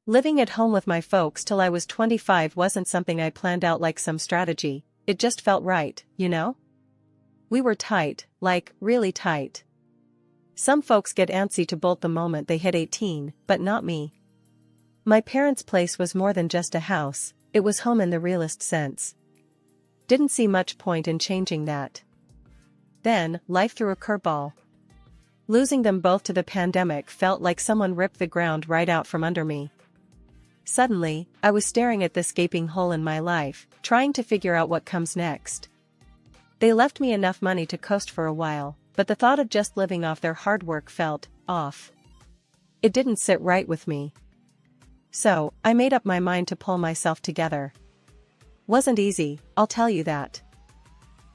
Living at home with my folks till I was 25 wasn't something I planned out like some strategy, it just felt right, you know? We were tight, like, really tight. Some folks get antsy to bolt the moment they hit 18, but not me. My parents' place was more than just a house, it was home in the realest sense. Didn't see much point in changing that. Then, life threw a curveball. Losing them both to the pandemic felt like someone ripped the ground right out from under me. Suddenly, I was staring at this gaping hole in my life, trying to figure out what comes next. They left me enough money to coast for a while, but the thought of just living off their hard work felt off. It didn't sit right with me. So, I made up my mind to pull myself together. Wasn't easy, I'll tell you that.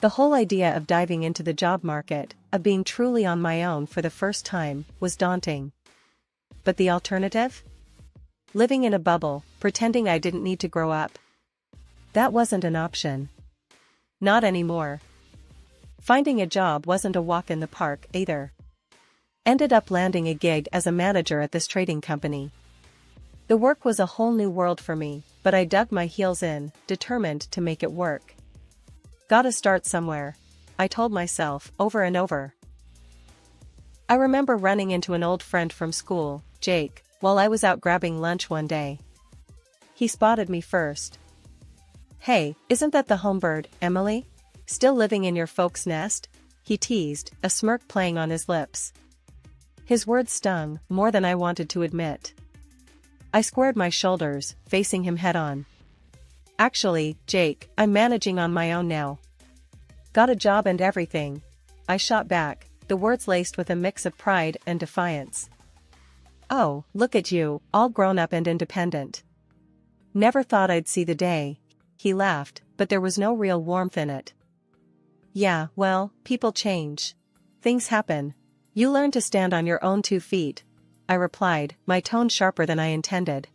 The whole idea of diving into the job market, of being truly on my own for the first time, was daunting. But the alternative? Living in a bubble, pretending I didn't need to grow up. That wasn't an option. Not anymore. Finding a job wasn't a walk in the park either. Ended up landing a gig as a manager at this trading company. The work was a whole new world for me, but I dug my heels in, determined to make it work. Gotta start somewhere, I told myself over and over. I remember running into an old friend from school, Jake, while I was out grabbing lunch one day. He spotted me first. "Hey, isn't that the homebird, Emily? Still living in your folks' nest?" he teased, a smirk playing on his lips. His words stung, more than I wanted to admit. I squared my shoulders, facing him head-on. "Actually, Jake, I'm managing on my own now. Got a job and everything," I shot back, the words laced with a mix of pride and defiance. "Oh, look at you, all grown up and independent. Never thought I'd see the day," he laughed, but there was no real warmth in it. "Yeah, well, people change. Things happen. You learn to stand on your own 2 feet," I replied, my tone sharper than I intended.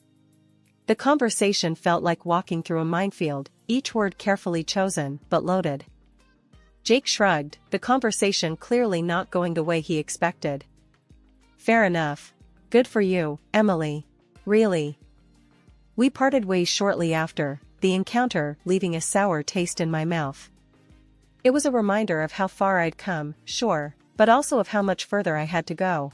The conversation felt like walking through a minefield, each word carefully chosen, but loaded. Jake shrugged, the conversation clearly not going the way he expected. "Fair enough. Good for you, Emily. Really." We parted ways shortly after, the encounter leaving a sour taste in my mouth. It was a reminder of how far I'd come, sure, but also of how much further I had to go.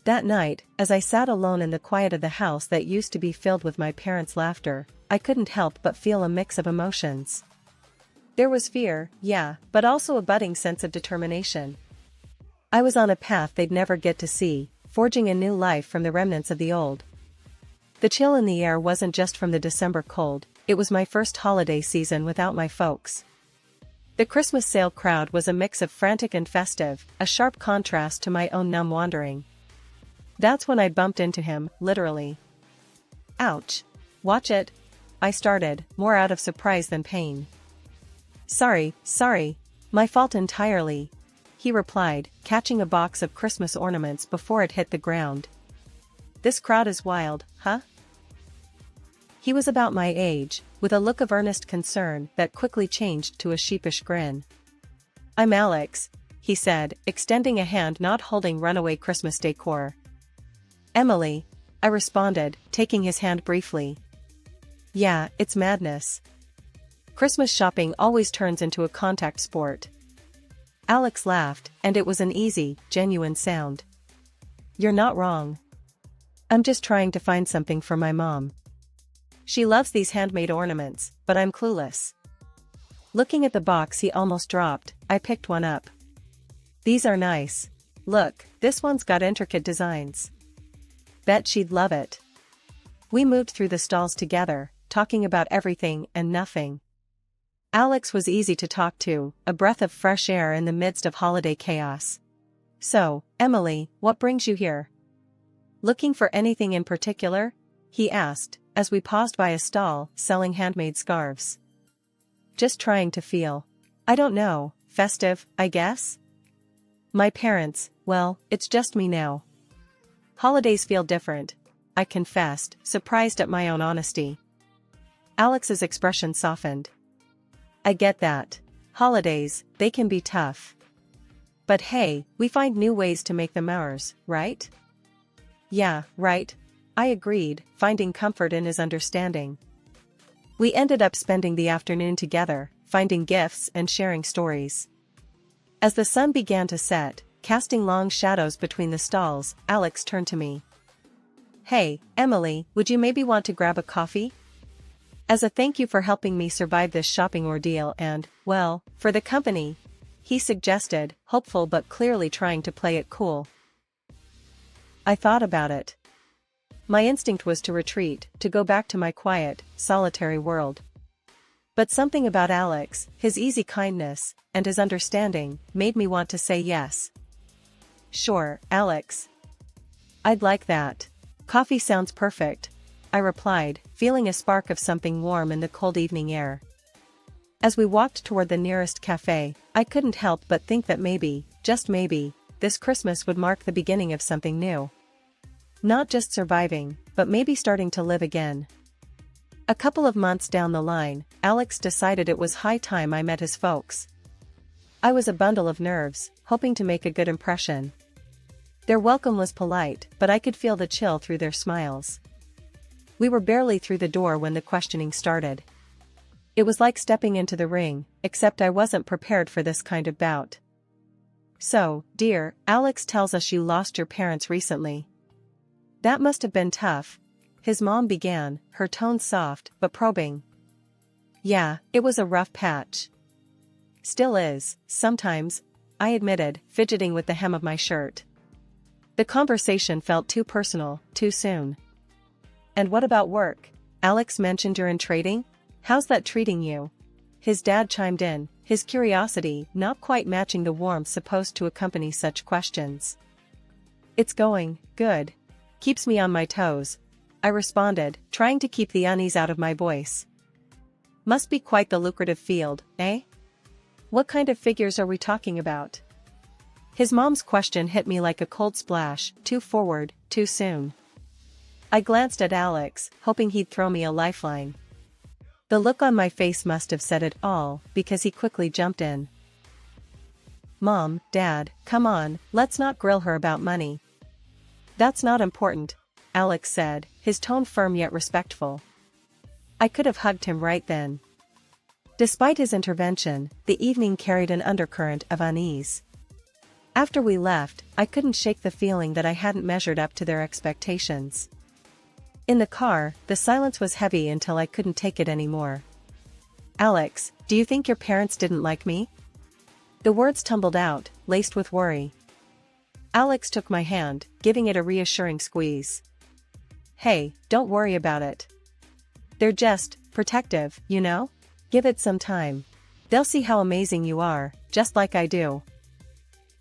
That night, as I sat alone in the quiet of the house that used to be filled with my parents' laughter, I couldn't help but feel a mix of emotions. There was fear, yeah, but also a budding sense of determination. I was on a path they'd never get to see, forging a new life from the remnants of the old. The chill in the air wasn't just from the December cold, it was my first holiday season without my folks. The Christmas sale crowd was a mix of frantic and festive, a sharp contrast to my own numb wandering. That's when I bumped into him, literally. "Ouch. Watch it," I started, more out of surprise than pain. Sorry, my fault entirely," he replied, catching a box of Christmas ornaments before it hit the ground. "This crowd is wild, huh?" He was about my age, with a look of earnest concern that quickly changed to a sheepish grin. "I'm Alex," he said, extending a hand not holding runaway Christmas decor. "Emily," I responded, taking his hand briefly. "Yeah, it's madness. Christmas shopping always turns into a contact sport." Alex laughed, and it was an easy, genuine sound. "You're not wrong. I'm just trying to find something for my mom. She loves these handmade ornaments, but I'm clueless." Looking at the box he almost dropped, I picked one up. "These are nice. Look, this one's got intricate designs. Bet she'd love it." We moved through the stalls together, talking about everything and nothing. Alex was easy to talk to, a breath of fresh air in the midst of holiday chaos. "So, Emily, what brings you here? Looking for anything in particular?" he asked, as we paused by a stall selling handmade scarves. "Just trying to feel, I don't know, festive, I guess? My parents, well, it's just me now. Holidays feel different," I confessed, surprised at my own honesty. Alex's expression softened. "I get that. Holidays, they can be tough. But hey, we find new ways to make them ours, right?" "Yeah, right. I agreed, finding comfort in his understanding. We ended up spending the afternoon together, finding gifts and sharing stories. As the sun began to set, casting long shadows between the stalls, Alex turned to me. "Hey, Emily, would you maybe want to grab a coffee? As a thank you for helping me survive this shopping ordeal and, well, for the company," he suggested, hopeful but clearly trying to play it cool. I thought about it. My instinct was to retreat, to go back to my quiet, solitary world. But something about Alex, his easy kindness, and his understanding, made me want to say yes. "Sure, Alex. I'd like that. Coffee sounds perfect," I replied, feeling a spark of something warm in the cold evening air. As we walked toward the nearest cafe, I couldn't help but think that maybe, just maybe, this Christmas would mark the beginning of something new. Not just surviving, but maybe starting to live again. A couple of months down the line, Alex decided it was high time I met his folks. I was a bundle of nerves, hoping to make a good impression. Their welcome was polite, but I could feel the chill through their smiles. We were barely through the door when the questioning started. It was like stepping into the ring, except I wasn't prepared for this kind of bout. "So, dear, Alex tells us you lost your parents recently. That must have been tough," his mom began, her tone soft but probing. "Yeah, it was a rough patch. Still is, sometimes," I admitted, fidgeting with the hem of my shirt. The conversation felt too personal, too soon. "And what about work? Alex mentioned you're in trading? How's that treating you?" His dad chimed in, his curiosity not quite matching the warmth supposed to accompany such questions. "It's going good. Keeps me on my toes," I responded, trying to keep the unease out of my voice. "Must be quite the lucrative field, eh? What kind of figures are we talking about?" His mom's question hit me like a cold splash, too forward, too soon. I glanced at Alex, hoping he'd throw me a lifeline. The look on my face must have said it all, because he quickly jumped in. "Mom, Dad, come on, let's not grill her about money." "That's not important," Alex said, his tone firm yet respectful. I could have hugged him right then. Despite his intervention, the evening carried an undercurrent of unease. After we left, I couldn't shake the feeling that I hadn't measured up to their expectations. In the car, the silence was heavy until I couldn't take it anymore. "Alex, do you think your parents didn't like me?" The words tumbled out, laced with worry. Alex took my hand, giving it a reassuring squeeze. "Hey, don't worry about it. They're just protective, you know? Give it some time. They'll see how amazing you are, just like I do."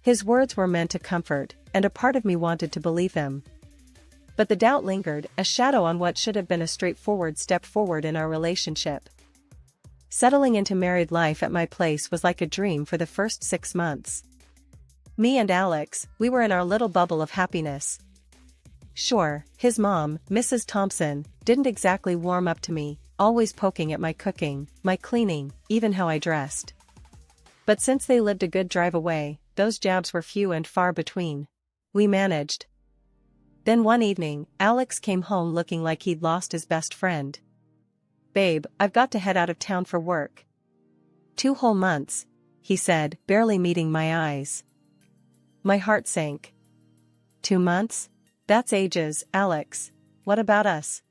His words were meant to comfort, and a part of me wanted to believe him. But the doubt lingered, a shadow on what should have been a straightforward step forward in our relationship. Settling into married life at my place was like a dream for the first 6 months. Me and Alex, we were in our little bubble of happiness. Sure, his mom, Mrs. Thompson, didn't exactly warm up to me, always poking at my cooking, my cleaning, even how I dressed. But since they lived a good drive away, those jabs were few and far between. We managed. Then one evening, Alex came home looking like he'd lost his best friend. "Babe, I've got to head out of town for work." 2 whole months, he said, barely meeting my eyes. My heart sank. 2 months? That's ages, Alex. What about us?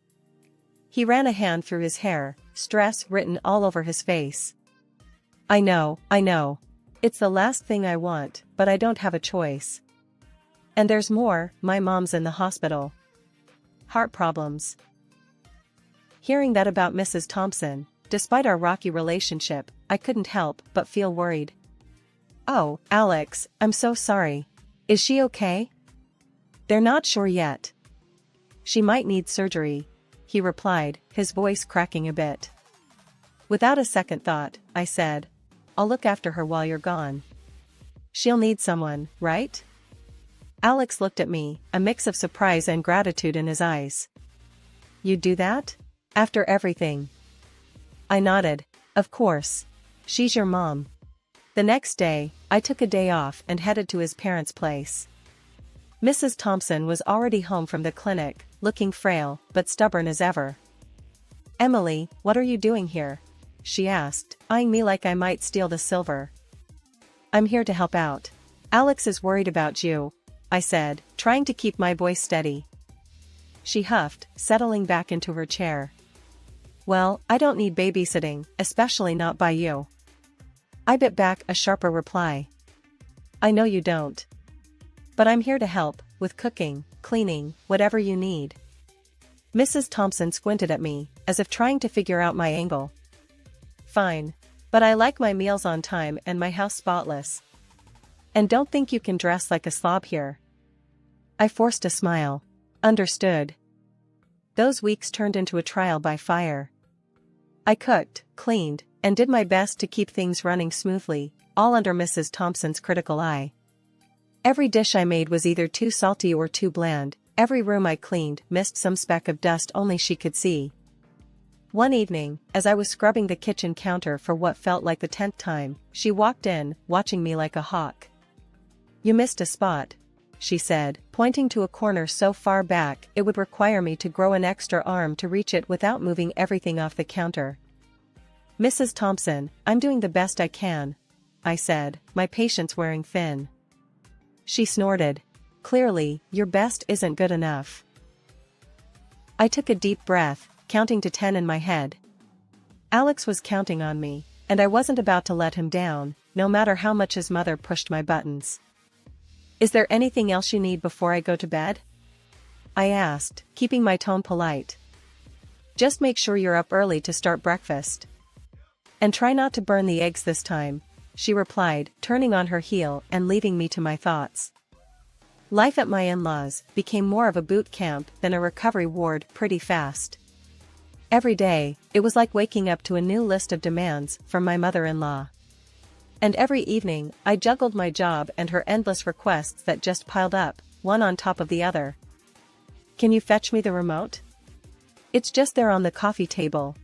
He ran a hand through his hair, stress written all over his face. I know. It's the last thing I want, but I don't have a choice. And there's more, my mom's in the hospital. Heart problems. Hearing that about Mrs. Thompson, despite our rocky relationship, I couldn't help but feel worried. "Oh, Alex, I'm so sorry. Is she okay?" "They're not sure yet. She might need surgery," he replied, his voice cracking a bit. Without a second thought, I said, "I'll look after her while you're gone." "She'll need someone, right?" Alex looked at me, a mix of surprise and gratitude in his eyes. "You'd do that? After everything?" I nodded. "Of course. She's your mom." The next day, I took a day off and headed to his parents' place. Mrs. Thompson was already home from the clinic, looking frail, but stubborn as ever. "Emily, what are you doing here?" she asked, eyeing me like I might steal the silver. "I'm here to help out. Alex is worried about you," I said, trying to keep my voice steady. She huffed, settling back into her chair. "Well, I don't need babysitting, especially not by you." I bit back a sharper reply. "I know you don't. But I'm here to help, with cooking, cleaning, whatever you need." Mrs. Thompson squinted at me, as if trying to figure out my angle. "Fine. But I like my meals on time and my house spotless. And don't think you can dress like a slob here." I forced a smile. Understood. Those weeks turned into a trial by fire. I cooked, cleaned, and did my best to keep things running smoothly, all under Mrs. Thompson's critical eye. Every dish I made was either too salty or too bland, every room I cleaned missed some speck of dust only she could see. One evening, as I was scrubbing the kitchen counter for what felt like the 10th time, she walked in, watching me like a hawk. "You missed a spot," she said, pointing to a corner so far back it would require me to grow an extra arm to reach it without moving everything off the counter. "Mrs. Thompson, I'm doing the best I can," I said, my patience wearing thin. She snorted. "Clearly, your best isn't good enough." I took a deep breath, counting to 10 in my head. Alex was counting on me, and I wasn't about to let him down, no matter how much his mother pushed my buttons. "Is there anything else you need before I go to bed?" I asked, keeping my tone polite. "Just make sure you're up early to start breakfast. And try not to burn the eggs this time," she replied, turning on her heel and leaving me to my thoughts. Life at my in-laws became more of a boot camp than a recovery ward pretty fast. Every day, it was like waking up to a new list of demands from my mother-in-law. And every evening, I juggled my job and her endless requests that just piled up, one on top of the other. "Can you fetch me the remote?" "It's just there on the coffee table,"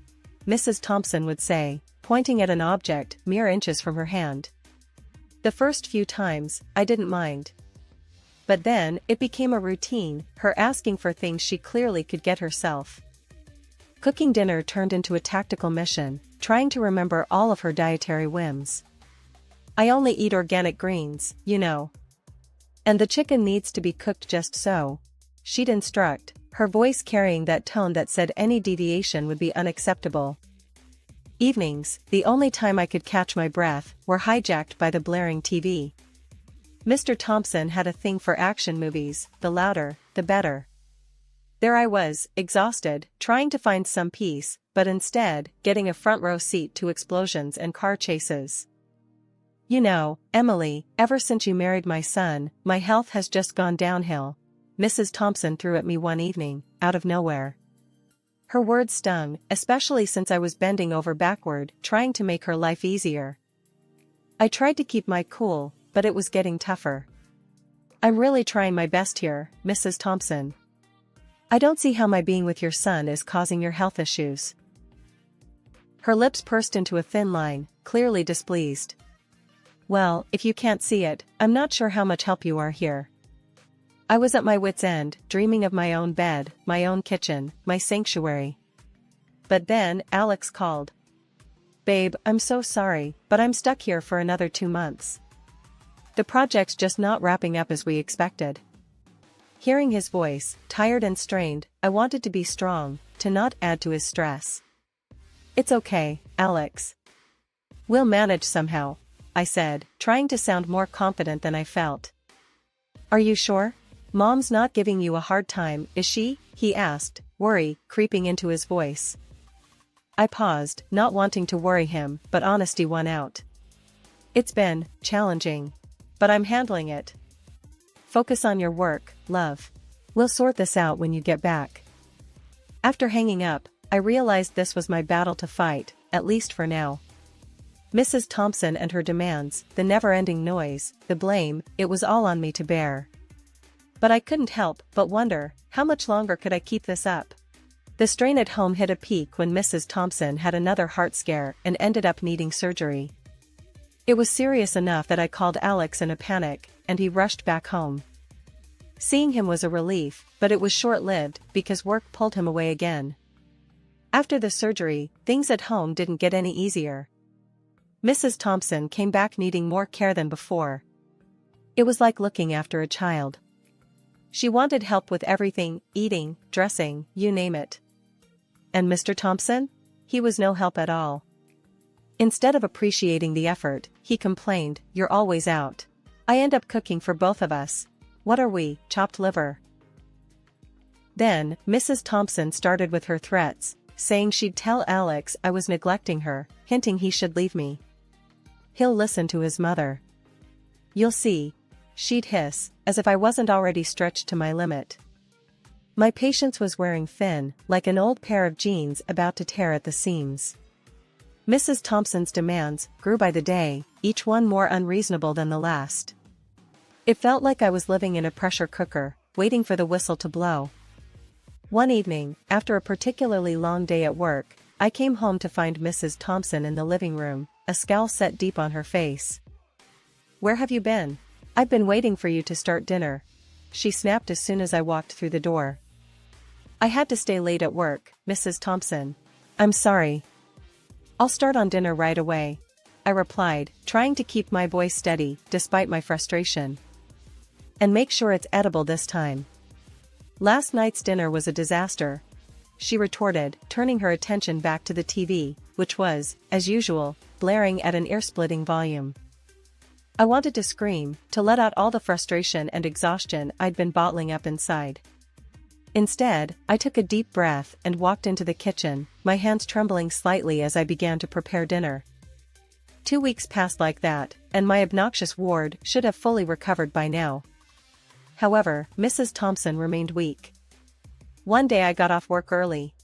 Mrs. Thompson would say, pointing at an object mere inches from her hand. The first few times, I didn't mind. But then, it became a routine, her asking for things she clearly could get herself. Cooking dinner turned into a tactical mission, trying to remember all of her dietary whims. "I only eat organic greens, you know. And the chicken needs to be cooked just so," she'd instruct, her voice carrying that tone that said any deviation would be unacceptable. Evenings, the only time I could catch my breath, were hijacked by the blaring TV. Mr. Thompson had a thing for action movies, the louder, the better. There I was, exhausted, trying to find some peace, but instead, getting a front row seat to explosions and car chases. "You know, Emily, ever since you married my son, my health has just gone downhill," Mrs. Thompson threw at me one evening, out of nowhere. Her words stung, especially since I was bending over backward, trying to make her life easier. I tried to keep my cool, but it was getting tougher. "I'm really trying my best here, Mrs. Thompson. I don't see how my being with your son is causing your health issues." Her lips pursed into a thin line, clearly displeased. "Well, if you can't see it, I'm not sure how much help you are here." I was at my wit's end, dreaming of my own bed, my own kitchen, my sanctuary. But then, Alex called. "Babe, I'm so sorry, but I'm stuck here for another 2 months. The project's just not wrapping up as we expected." Hearing his voice, tired and strained, I wanted to be strong, to not add to his stress. "It's okay, Alex. We'll manage somehow," I said, trying to sound more confident than I felt. "Are you sure? Mom's not giving you a hard time, is she?" he asked, worry creeping into his voice. I paused, not wanting to worry him, but honesty won out. "It's been challenging. But I'm handling it. Focus on your work, love. We'll sort this out when you get back." After hanging up, I realized this was my battle to fight, at least for now. Mrs. Thompson and her demands, the never-ending noise, the blame, it was all on me to bear. But I couldn't help but wonder, how much longer could I keep this up? The strain at home hit a peak when Mrs. Thompson had another heart scare and ended up needing surgery. It was serious enough that I called Alex in a panic, and he rushed back home. Seeing him was a relief, but it was short-lived because work pulled him away again. After the surgery, things at home didn't get any easier. Mrs. Thompson came back needing more care than before. It was like looking after a child. She wanted help with everything, eating, dressing, you name it. And Mr. Thompson? He was no help at all. Instead of appreciating the effort, he complained, "You're always out. I end up cooking for both of us. What are we, chopped liver?" Then, Mrs. Thompson started with her threats, saying she'd tell Alex I was neglecting her, hinting he should leave me. "He'll listen to his mother. You'll see," she'd hiss, as if I wasn't already stretched to my limit. My patience was wearing thin, like an old pair of jeans about to tear at the seams. Mrs. Thompson's demands grew by the day, each one more unreasonable than the last. It felt like I was living in a pressure cooker, waiting for the whistle to blow. One evening, after a particularly long day at work, I came home to find Mrs. Thompson in the living room, a scowl set deep on her face. "Where have you been? I've been waiting for you to start dinner," she snapped as soon as I walked through the door. "I had to stay late at work, Mrs. Thompson. I'm sorry." "I'll start on dinner right away," I replied, trying to keep my voice steady despite my frustration. "And make sure it's edible this time." "Last night's dinner was a disaster," she retorted, turning her attention back to the TV, which was, as usual, blaring at an ear-splitting volume. I wanted to scream, to let out all the frustration and exhaustion I'd been bottling up inside. Instead, I took a deep breath and walked into the kitchen, my hands trembling slightly as I began to prepare dinner. 2 weeks passed like that, and my obnoxious ward should have fully recovered by now. However, Mrs. Thompson remained weak. One day I got off work early.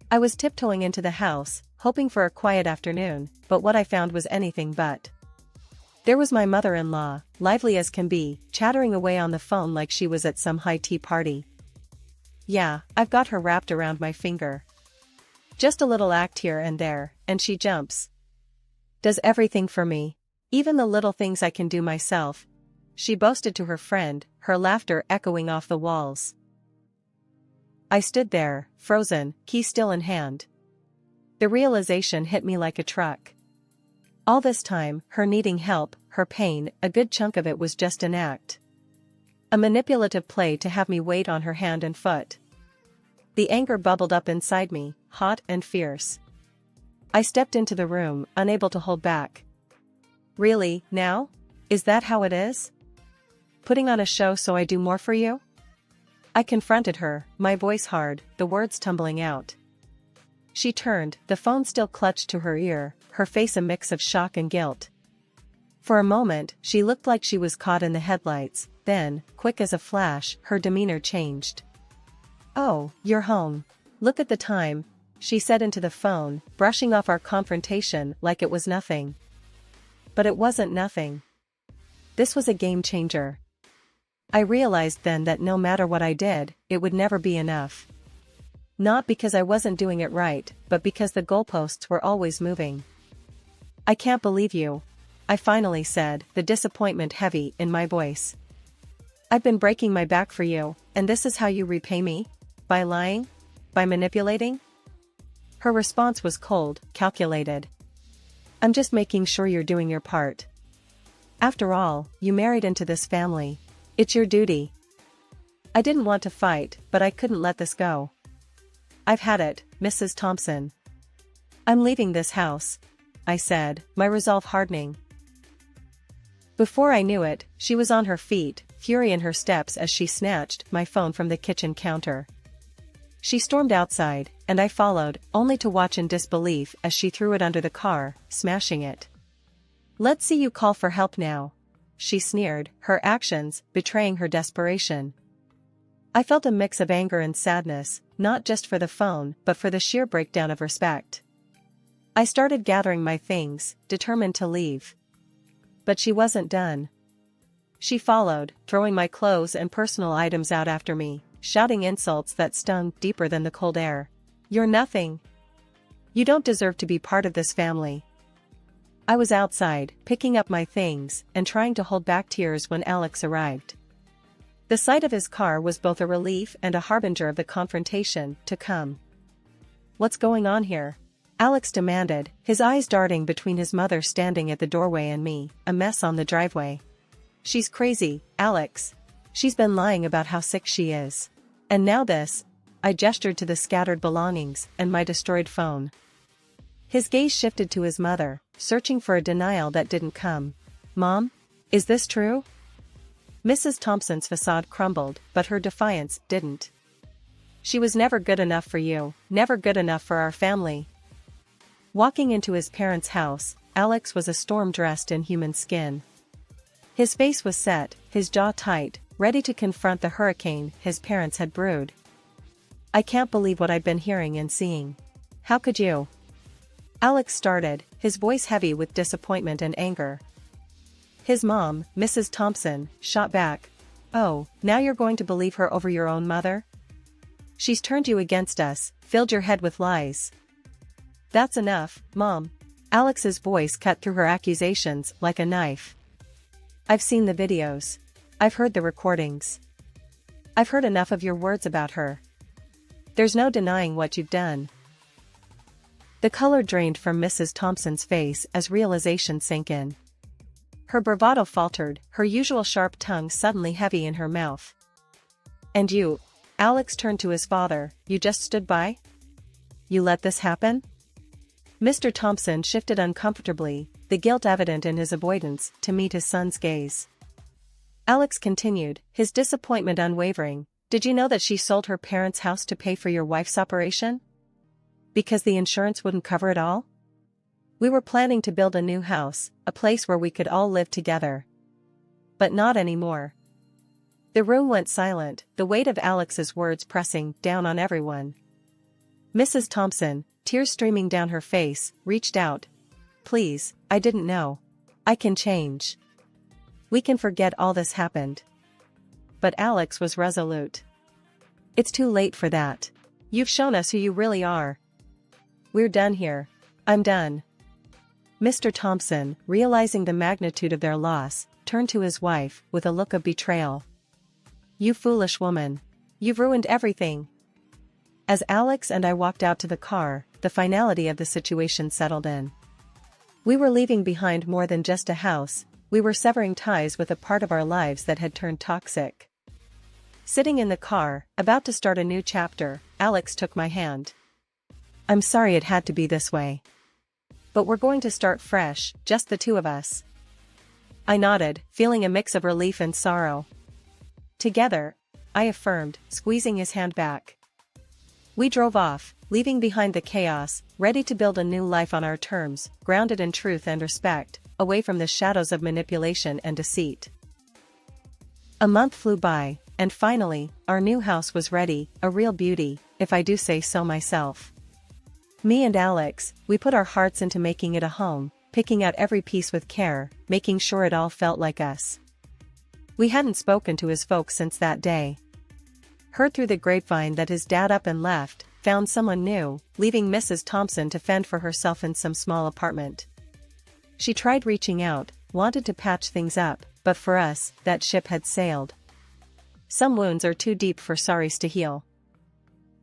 I was tiptoeing into the house, hoping for a quiet afternoon, but what I found was anything but. There was my mother-in-law, lively as can be, chattering away on the phone like she was at some high tea party. Yeah, I've got her wrapped around my finger. Just a little act here and there, and she jumps. Does everything for me. Even the little things I can do myself, she boasted to her friend, her laughter echoing off the walls. I stood there, frozen, key still in hand. The realization hit me like a truck. All this time, her needing help, her pain, a good chunk of it was just an act. A manipulative play to have me wait on her hand and foot. The anger bubbled up inside me, hot and fierce. I stepped into the room, unable to hold back. "Really, now? Is that how it is? Putting on a show so I do more for you?" I confronted her, my voice hard, the words tumbling out. She turned, the phone still clutched to her ear, her face a mix of shock and guilt. For a moment, she looked like she was caught in the headlights, then, quick as a flash, her demeanor changed. "Oh, you're home. Look at the time," she said into the phone, brushing off our confrontation like it was nothing. But it wasn't nothing. This was a game changer. I realized then that no matter what I did, it would never be enough. Not because I wasn't doing it right, but because the goalposts were always moving. "I can't believe you," I finally said, the disappointment heavy in my voice. "I've been breaking my back for you, and this is how you repay me? By lying? By manipulating?" Her response was cold, calculated. "I'm just making sure you're doing your part. After all, you married into this family. It's your duty." I didn't want to fight, but I couldn't let this go. "I've had it, Mrs. Thompson. I'm leaving this house," I said, my resolve hardening. Before I knew it, she was on her feet, fury in her steps as she snatched my phone from the kitchen counter. She stormed outside, and I followed, only to watch in disbelief as she threw it under the car, smashing it. "Let's see you call for help now," she sneered, her actions betraying her desperation. I felt a mix of anger and sadness, not just for the phone but for the sheer breakdown of respect. I started gathering my things, determined to leave. But she wasn't done. She followed, throwing my clothes and personal items out after me, shouting insults that stung deeper than the cold air. "You're nothing. You don't deserve to be part of this family." I was outside, picking up my things, and trying to hold back tears when Alex arrived. The sight of his car was both a relief and a harbinger of the confrontation to come. "What's going on here?" Alex demanded, his eyes darting between his mother standing at the doorway and me, a mess on the driveway. "She's crazy, Alex. She's been lying about how sick she is. And now this." I gestured to the scattered belongings and my destroyed phone. His gaze shifted to his mother, searching for a denial that didn't come. "Mom? Is this true?" Mrs. Thompson's facade crumbled, but her defiance didn't. "She was never good enough for you, never good enough for our family." Walking into his parents' house, Alex was a storm dressed in human skin. His face was set, his jaw tight, ready to confront the hurricane his parents had brewed. "I can't believe what I've been hearing and seeing. How could you?" Alex started, his voice heavy with disappointment and anger. His mom, Mrs. Thompson, shot back. "Oh, now you're going to believe her over your own mother? She's turned you against us, filled your head with lies." "That's enough, Mom." Alex's voice cut through her accusations like a knife. "I've seen the videos. I've heard the recordings. I've heard enough of your words about her. There's no denying what you've done." The color drained from Mrs. Thompson's face as realization sank in. Her bravado faltered, her usual sharp tongue suddenly heavy in her mouth. "And you?" Alex turned to his father. "You just stood by? You let this happen?" Mr. Thompson shifted uncomfortably, the guilt evident in his avoidance, to meet his son's gaze. Alex continued, his disappointment unwavering. "Did you know that she sold her parents' house to pay for your wife's operation? Because the insurance wouldn't cover it all? We were planning to build a new house, a place where we could all live together. But not anymore." The room went silent, the weight of Alex's words pressing down on everyone. Mrs. Thompson, tears streaming down her face, reached out. "Please, I didn't know. I can change. We can forget all this happened." But Alex was resolute. "It's too late for that. You've shown us who you really are. We're done here. I'm done." Mr. Thompson, realizing the magnitude of their loss, turned to his wife with a look of betrayal. "You foolish woman. You've ruined everything." As Alex and I walked out to the car, the finality of the situation settled in. We were leaving behind more than just a house, we were severing ties with a part of our lives that had turned toxic. Sitting in the car, about to start a new chapter, Alex took my hand. "I'm sorry it had to be this way. But we're going to start fresh, just the two of us." I nodded, feeling a mix of relief and sorrow. "Together," I affirmed, squeezing his hand back. We drove off, leaving behind the chaos, ready to build a new life on our terms, grounded in truth and respect, away from the shadows of manipulation and deceit. A month flew by, and finally, our new house was ready, a real beauty, if I do say so myself. Me and Alex, we put our hearts into making it a home, picking out every piece with care, making sure it all felt like us. We hadn't spoken to his folks since that day. Heard through the grapevine that his dad up and left, found someone new, leaving Mrs. Thompson to fend for herself in some small apartment. She tried reaching out, wanted to patch things up, but for us, that ship had sailed. Some wounds are too deep for sorries to heal.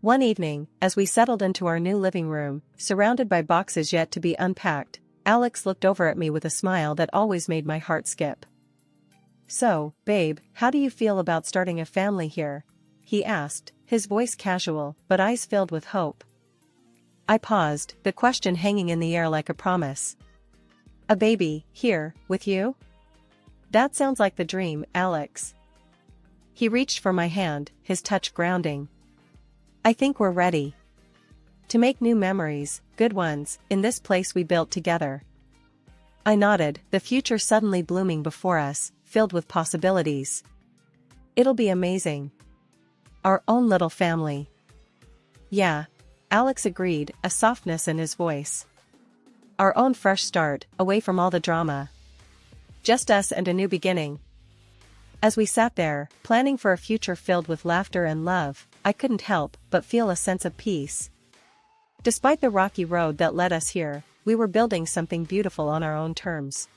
One evening, as we settled into our new living room, surrounded by boxes yet to be unpacked, Alex looked over at me with a smile that always made my heart skip. "So, babe, how do you feel about starting a family here?" he asked, his voice casual, but eyes filled with hope. I paused, the question hanging in the air like a promise. "A baby, here, with you? That sounds like the dream, Alex." He reached for my hand, his touch grounding. "I think we're ready to make new memories, good ones, in this place we built together." I nodded, the future suddenly blooming before us, filled with possibilities. "It'll be amazing. Our own little family." "Yeah," Alex agreed, a softness in his voice. "Our own fresh start, away from all the drama. Just us and a new beginning." As we sat there, planning for a future filled with laughter and love, I couldn't help but feel a sense of peace. Despite the rocky road that led us here, we were building something beautiful on our own terms.